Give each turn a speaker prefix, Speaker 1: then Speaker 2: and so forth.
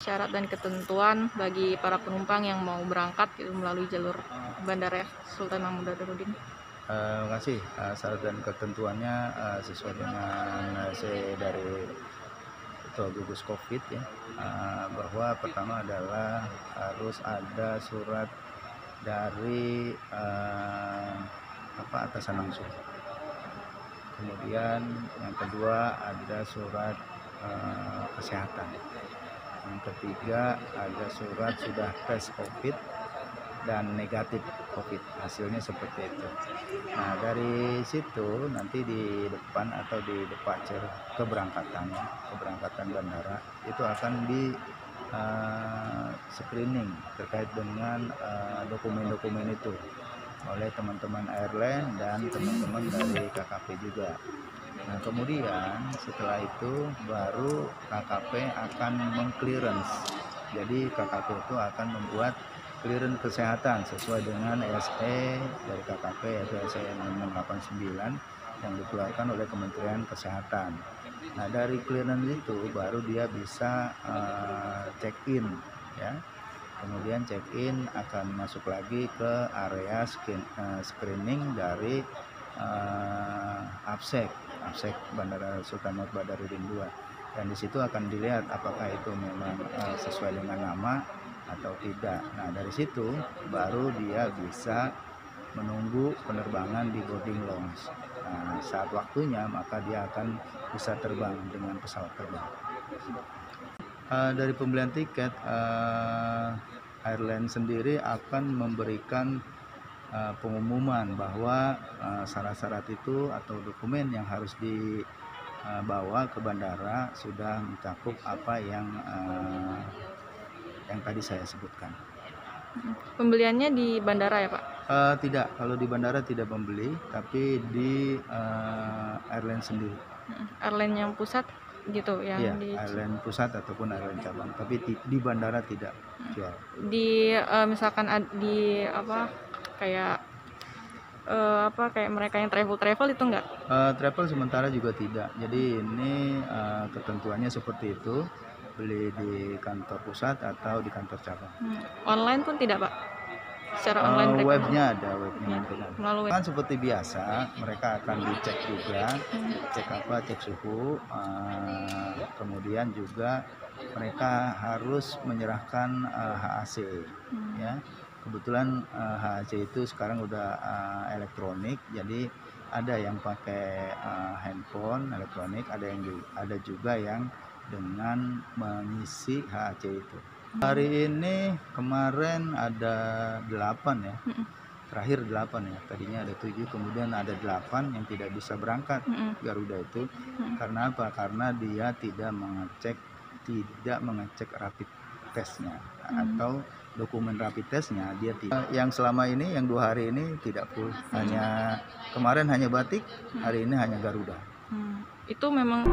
Speaker 1: Syarat dan ketentuan bagi para penumpang yang mau berangkat gitu melalui jalur Bandara Sultan Mahmud Badarudin.
Speaker 2: Terima kasih. Syarat dan ketentuannya sesuai dengan dari Ketua Gugus Covid ya, bahwa pertama adalah harus ada surat dari atasan langsung. Kemudian yang kedua ada surat kesehatan. Yang ketiga ada surat sudah tes COVID dan negatif COVID, hasilnya seperti itu. Nah dari situ nanti di depan atau di departure keberangkatan bandara itu akan di screening terkait dengan dokumen-dokumen itu oleh teman-teman airline dan teman-teman dari KKP juga. Nah kemudian setelah itu baru KKP akan mengclearance. Jadi KKP itu akan membuat clearance kesehatan sesuai dengan SE dari KKP yaitu SE 689 yang dikeluarkan oleh Kementerian Kesehatan. Nah dari clearance itu baru dia bisa check-in ya. Kemudian check-in akan masuk lagi ke area screening dari APSEC Bandara Sultan Mahmud Badarudin II. Dan di situ akan dilihat apakah itu memang sesuai dengan nama atau tidak. Nah dari situ baru dia bisa menunggu penerbangan di boarding lounge. Nah saat waktunya maka dia akan bisa terbang dengan pesawat terbang. Dari pembelian tiket, airline sendiri akan memberikan pengumuman bahwa syarat-syarat itu atau dokumen yang harus dibawa ke bandara sudah mencakup apa yang tadi saya sebutkan.
Speaker 1: Pembeliannya di bandara ya Pak?
Speaker 2: Tidak, kalau di bandara tidak membeli, tapi di airline sendiri.
Speaker 1: Airline yang pusat gitu yang
Speaker 2: iya,
Speaker 1: di
Speaker 2: airline pusat ataupun airline cabang, tapi di bandara tidak jual.
Speaker 1: Di misalkan di kayak mereka yang travel itu enggak?
Speaker 2: Travel sementara juga tidak. Jadi ini ketentuannya seperti itu, beli di kantor pusat atau di kantor cabang.
Speaker 1: Online pun tidak Pak? Secara online mereka
Speaker 2: webnya ada
Speaker 1: melalui
Speaker 2: kan seperti biasa mereka akan dicek juga, cek suhu, kemudian juga mereka harus menyerahkan HAC ya. Kebetulan HAC itu sekarang udah elektronik, jadi ada yang pakai handphone elektronik, ada juga yang dengan mengisi HAC itu. Hari ini kemarin ada 8 ya, terakhir 8 ya, tadinya ada 7, kemudian ada 8 yang tidak bisa berangkat Garuda itu. Karena apa? Karena dia tidak mengecek rapid testnya atau dokumen rapid testnya dia tidak. Yang selama ini yang 2 hari ini tidak full, hanya kemarin hanya Batik, hari ini hanya Garuda.
Speaker 1: Itu memang